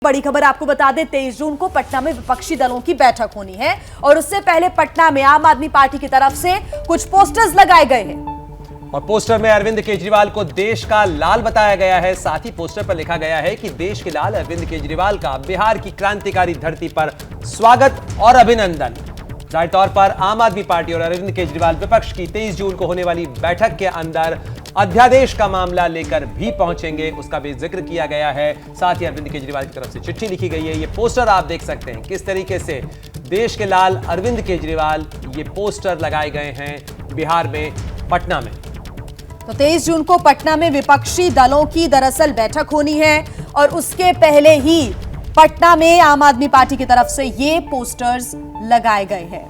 बड़ी खबर आपको बता दें, 23 जून को पटना में विपक्षी दलों की बैठक होनी है और उससे पहले पटना में आम आदमी पार्टी की तरफ से कुछ पोस्टर्स लगाए गए हैं और पोस्टर में अरविंद केजरीवाल को देश का लाल बताया गया है। साथ ही पोस्टर पर लिखा गया है कि देश के लाल अरविंद केजरीवाल का बिहार की क्रांतिकारी धरती पर स्वागत और अभिनंदन। जाहिर तौर पर आम आदमी पार्टी और अरविंद केजरीवाल विपक्ष की 23 जून को होने वाली बैठक के अंदर अध्यादेश का मामला लेकर भी पहुंचेंगे, उसका भी जिक्र किया गया है। साथ ही अरविंद केजरीवाल की तरफ से चिट्ठी लिखी गई है। ये पोस्टर आप देख सकते हैं किस तरीके से देश के लाल अरविंद केजरीवाल ये पोस्टर लगाए गए हैं बिहार में, पटना में। तो 23 जून को पटना में विपक्षी दलों की दरअसल बैठक होनी है और उसके पहले ही पटना में आम आदमी पार्टी की तरफ से ये पोस्टर्स लगाए गए हैं।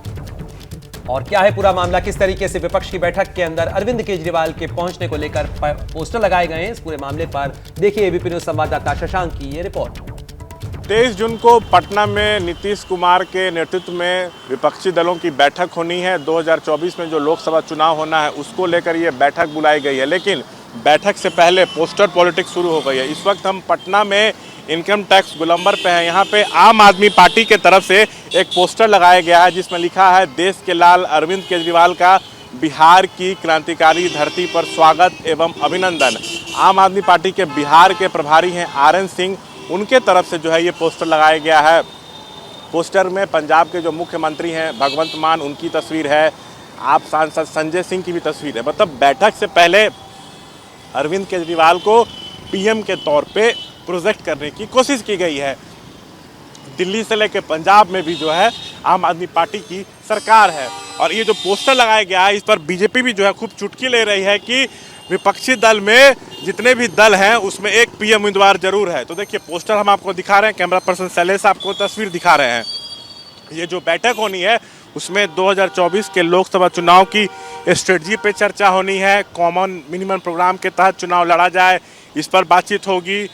और क्या है पूरा मामला, किस तरीके से विपक्ष की बैठक के अंदर अरविंद केजरीवाल के पहुंचने को लेकर पोस्टर लगाए गए हैं, इस पूरे मामले पर देखिए एबीपी न्यूज संवाददाता शशांक की ये रिपोर्ट। 23 जून को पटना में नीतीश कुमार के नेतृत्व में विपक्षी दलों की बैठक होनी है। 2024 में जो लोकसभा चुनाव होना है उसको लेकर ये बैठक बुलाई गई है, लेकिन बैठक से पहले पोस्टर पॉलिटिक्स शुरू हो गई है। इस वक्त हम पटना में इनकम टैक्स गोलंबर पे हैं। यहाँ पे आम आदमी पार्टी के तरफ से एक पोस्टर लगाया गया है जिसमें लिखा है देश के लाल अरविंद केजरीवाल का बिहार की क्रांतिकारी धरती पर स्वागत एवं अभिनंदन। आम आदमी पार्टी के बिहार के प्रभारी हैं RN सिंह, उनके तरफ से जो है ये पोस्टर लगाया गया है। पोस्टर में पंजाब के जो मुख्यमंत्री हैं भगवंत मान, उनकी तस्वीर है, आप सांसद संजय सिंह की भी तस्वीर है। मतलब बैठक से पहले अरविंद केजरीवाल को PM के तौर पे प्रोजेक्ट करने की कोशिश की गई है। दिल्ली से लेकर पंजाब में भी जो है आम आदमी पार्टी की सरकार है और ये जो पोस्टर लगाया गया है इस पर बीजेपी भी जो है खूब चुटकी ले रही है कि विपक्षी दल में जितने भी दल हैं उसमें एक PM उम्मीदवार जरूर है। तो देखिए पोस्टर हम आपको दिखा रहे हैं, कैमरा पर्सन शैलेश आपको तस्वीर दिखा रहे हैं। ये जो बैठक होनी है उसमें 2024 के लोकसभा चुनाव की स्ट्रेटजी पे चर्चा होनी है। कॉमन मिनिमम प्रोग्राम के तहत चुनाव लड़ा जाए, इस पर बातचीत होगी।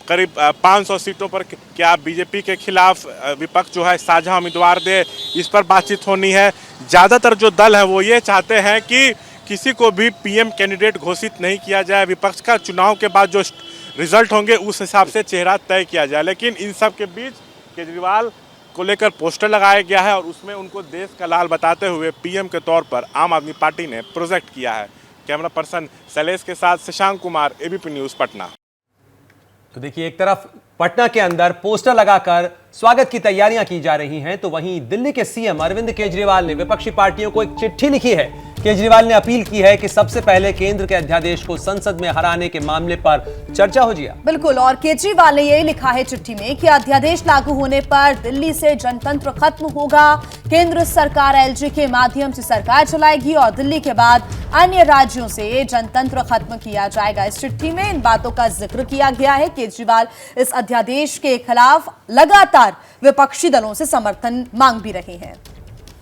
करीब 500 सीटों पर क्या बीजेपी के खिलाफ विपक्ष जो है साझा उम्मीदवार दे, इस पर बातचीत होनी है। ज़्यादातर जो दल है वो ये चाहते हैं कि किसी को भी PM कैंडिडेट घोषित नहीं किया जाए। विपक्ष का चुनाव के बाद जो रिजल्ट होंगे उस हिसाब से चेहरा तय किया जाए। लेकिन इन सब के बीच केजरीवाल को लेकर पोस्टर लगाया गया है और उसमें उनको देश का लाल बताते हुए PM के तौर पर आम आदमी पार्टी ने प्रोजेक्ट किया है। कैमरा पर्सन शैलेश के साथ शशांक कुमार, ABP न्यूज़ पटना। तो देखिए एक तरफ पटना के अंदर पोस्टर लगाकर स्वागत की तैयारियां की जा रही हैं, तो वहीं दिल्ली के CM अरविंद केजरीवाल ने विपक्षी पार्टियों को एक चिट्ठी लिखी है। केजरीवाल ने अपील की है कि सबसे पहले केंद्र के अध्यादेश को संसद में हराने के मामले पर चर्चा हो जिया। बिल्कुल, और केजरीवाल ने यही लिखा है चिट्ठी में कि अध्यादेश लागू होने पर दिल्ली से जनतंत्र खत्म होगा। केंद्र सरकार LG के माध्यम से सरकार चलाएगी और दिल्ली के बाद अन्य राज्यों से जनतंत्र खत्म किया जाएगा। इस चिट्ठी में इन बातों का जिक्र किया गया है। केजरीवाल इस अध्यादेश के खिलाफ लगातार विपक्षी दलों से समर्थन मांग भी रहे हैं।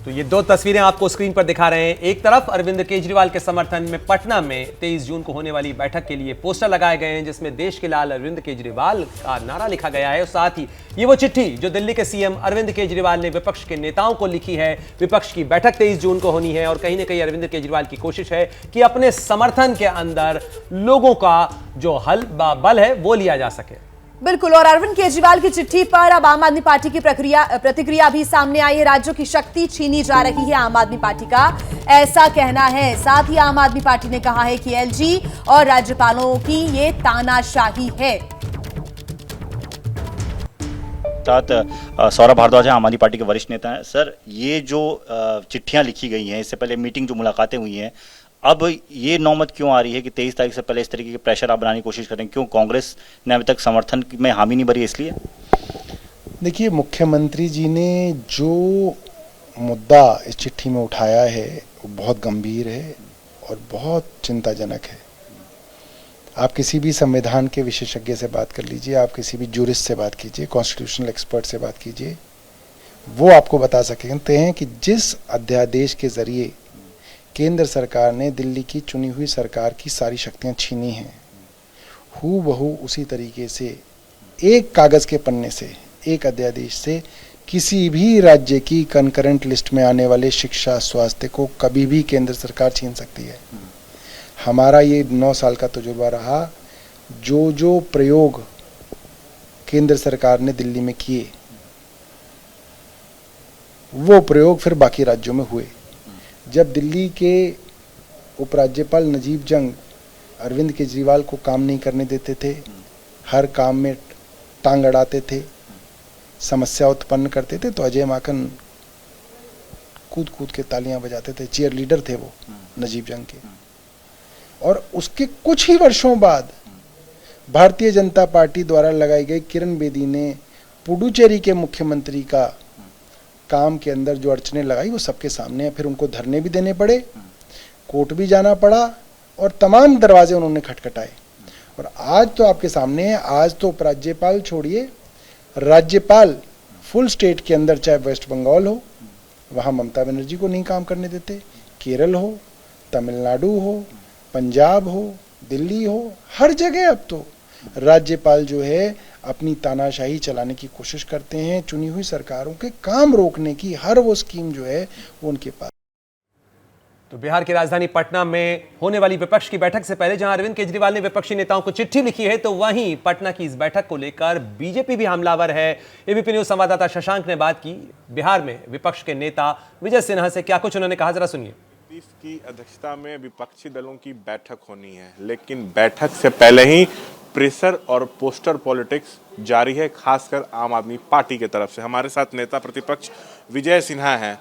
तो ये दो तस्वीरें आपको स्क्रीन पर दिखा रहे हैं। एक तरफ अरविंद केजरीवाल के समर्थन में पटना में 23 जून को होने वाली बैठक के लिए पोस्टर लगाए गए हैं जिसमें देश के लाल अरविंद केजरीवाल का नारा लिखा गया है और साथ ही ये वो चिट्ठी जो दिल्ली के CM अरविंद केजरीवाल ने विपक्ष के नेताओं को लिखी है। विपक्ष की बैठक 23 जून को होनी है और कहीं ना कहीं अरविंद केजरीवाल की कोशिश है कि अपने समर्थन के अंदर लोगों का जो बल है वो लिया जा सके। बिल्कुल, और अरविंद केजरीवाल की चिट्ठी पर अब आम आदमी पार्टी की प्रतिक्रिया भी सामने आई है। राज्यों की शक्ति छीनी जा रही है आम आदमी पार्टी का, ऐसा कहना है। साथ ही आम आदमी पार्टी ने कहा है कि LG और राज्यपालों की ये तानाशाही है। सौरभ भारद्वाज आम आदमी पार्टी के वरिष्ठ नेता हैं। सर, ये जो चिट्ठियां लिखी गई हैं, इससे पहले मीटिंग जो मुलाकातें हुई हैं, अब ये नौबत क्यों आ रही है कि 23 तारीख से पहले इस तरीके के प्रेशर आप बनाने की कोशिश करें? क्यों कांग्रेस ने अभी तक समर्थन में हामी नहीं भरी, इसलिए? देखिए, मुख्यमंत्री जी ने जो मुद्दा इस चिट्ठी में उठाया है वो बहुत गंभीर है और बहुत चिंताजनक है। आप किसी भी संविधान के विशेषज्ञ से बात कर लीजिए, आप किसी भी जूरिस्ट से बात कीजिए, कॉन्स्टिट्यूशनल एक्सपर्ट से बात कीजिए, वो आपको बता सकते हैं कि जिस अध्यादेश के जरिए केंद्र सरकार ने दिल्ली की चुनी हुई सरकार की सारी शक्तियां छीनी हैं, हूबहू उसी तरीके से एक कागज़ के पन्ने से, एक अध्यादेश से किसी भी राज्य की कंकरेंट लिस्ट में आने वाले शिक्षा, स्वास्थ्य को कभी भी केंद्र सरकार छीन सकती है। हमारा ये 9 साल का तजुर्बा रहा, जो प्रयोग केंद्र सरकार ने दिल्ली में किए, वो प्रयोग फिर बाकी राज्यों में हुए। जब दिल्ली के उपराज्यपाल नजीब जंग अरविंद केजरीवाल को काम नहीं करने देते थे, हर काम में टांग अड़ाते थे, समस्या उत्पन्न करते थे, तो अजय माकन कूद कूद के तालियां बजाते थे। चीयर लीडर थे वो नजीब जंग के। और उसके कुछ ही वर्षों बाद भारतीय जनता पार्टी द्वारा लगाई गई किरण बेदी ने पुडुचेरी के मुख्यमंत्री का काम के अंदर जो अड़चने लगाई वो सबके सामने है। फिर उनको धरने भी देने पड़े, कोर्ट भी जाना पड़ा और तमाम दरवाजे उन्होंने खटखटाए। और आज तो आपके सामने है, आज तो उपराज्यपाल छोड़िए, राज्यपाल फुल स्टेट के अंदर, चाहे वेस्ट बंगाल हो, वहाँ ममता बनर्जी को नहीं काम करने देते, केरल हो, तमिलनाडु हो, पंजाब हो, दिल्ली हो, हर जगह अब तो राज्यपाल जो है अपनी तानाशाही चलाने की कोशिश करते हैं। चुनी हुई सरकारों के काम रोकने की हर वो स्कीम जो है वो उनके पास। तो बिहार की राजधानी पटना में होने वाली विपक्ष की बैठक से पहले जहां अरविंद केजरीवाल ने विपक्षी नेताओं को चिट्ठी लिखी है, तो वहीं पटना की इस बैठक को लेकर बीजेपी भी हमलावर है। एबीपी न्यूज संवाददाता शशांक ने बात की बिहार में विपक्ष के नेता विजय सिन्हा से। क्या कुछ उन्होंने कहा, जरा सुनिए। की अध्यक्षता में विपक्षी दलों की बैठक होनी है, लेकिन बैठक से पहले ही प्रेशर और पोस्टर पॉलिटिक्स जारी है, खासकर आम आदमी पार्टी के तरफ से। हमारे साथ नेता प्रतिपक्ष विजय सिन्हा हैं।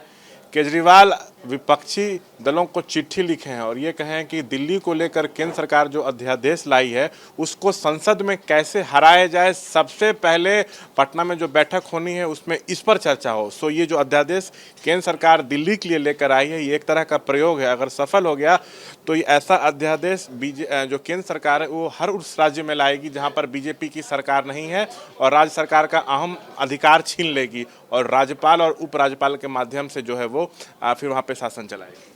केजरीवाल विपक्षी दलों को चिट्ठी लिखे हैं और ये कहें कि दिल्ली को लेकर केंद्र सरकार जो अध्यादेश लाई है उसको संसद में कैसे हराया जाए, सबसे पहले पटना में जो बैठक होनी है उसमें इस पर चर्चा हो। सो ये जो अध्यादेश केंद्र सरकार दिल्ली के लिए लेकर आई है, ये एक तरह का प्रयोग है। अगर सफल हो गया तो ये ऐसा अध्यादेश जो केंद्र सरकार है वो हर उस राज्य में लाएगी जहाँ पर बीजेपी की सरकार नहीं है, और राज्य सरकार का अहम अधिकार छीन लेगी और राज्यपाल और उपराज्यपाल के माध्यम से जो है वो फिर वहाँ पे शासन चलाएगी।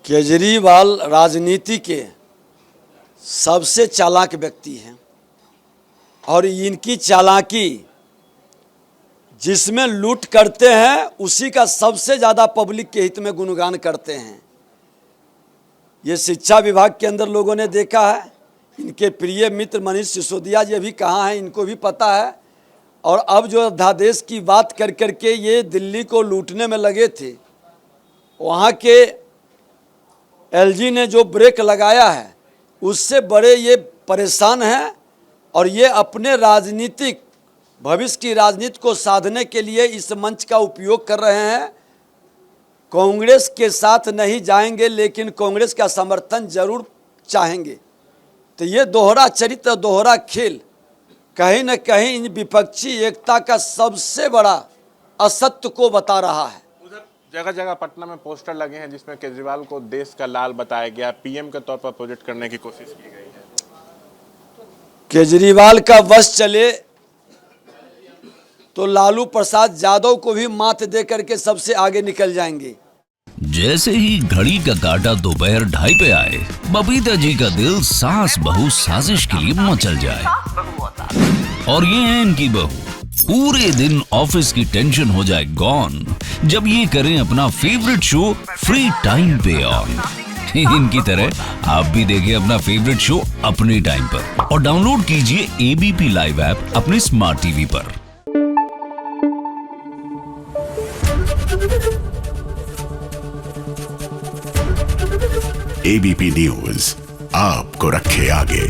केजरीवाल राजनीति के सबसे चालाक व्यक्ति हैं और इनकी चालाकी जिसमें लूट करते हैं उसी का सबसे ज़्यादा पब्लिक के हित में गुणगान करते हैं। ये शिक्षा विभाग के अंदर लोगों ने देखा है, इनके प्रिय मित्र मनीष सिसोदिया जी भी कहाँ हैं इनको भी पता है। और अब जो अध्यादेश की बात कर करके ये दिल्ली को लूटने में लगे थे, वहाँ के एलजी ने जो ब्रेक लगाया है उससे बड़े ये परेशान हैं और ये अपने राजनीतिक भविष्य की राजनीति को साधने के लिए इस मंच का उपयोग कर रहे हैं। कांग्रेस के साथ नहीं जाएंगे लेकिन कांग्रेस का समर्थन जरूर चाहेंगे। तो ये दोहरा चरित्र, दोहरा खेल कहीं न कहीं इन विपक्षी एकता का सबसे बड़ा असत्य को बता रहा है। उधर जगह जगह पटना में पोस्टर लगे हैं जिसमें केजरीवाल को देश का लाल बताया गया, पीएम के तौर पर प्रोजेक्ट करने की कोशिश की गई है। केजरीवाल का वश चले तो लालू प्रसाद यादव को भी मात दे करके सबसे आगे निकल जाएंगे। जैसे ही घड़ी का काटा दोपहर 2:30 पे आए, बबीता जी का दिल सास बहू साजिश के लिए मचल जाए। और ये है इनकी बहू, पूरे दिन ऑफिस की टेंशन हो जाए गॉन जब ये करें अपना फेवरेट शो फ्री टाइम पे ऑन। इनकी तरह आप भी देखिए अपना फेवरेट शो अपने टाइम पर और डाउनलोड कीजिए एबीपी लाइव ऐप अपने स्मार्ट टीवी पर। एबीपी न्यूज आपको रखे आगे।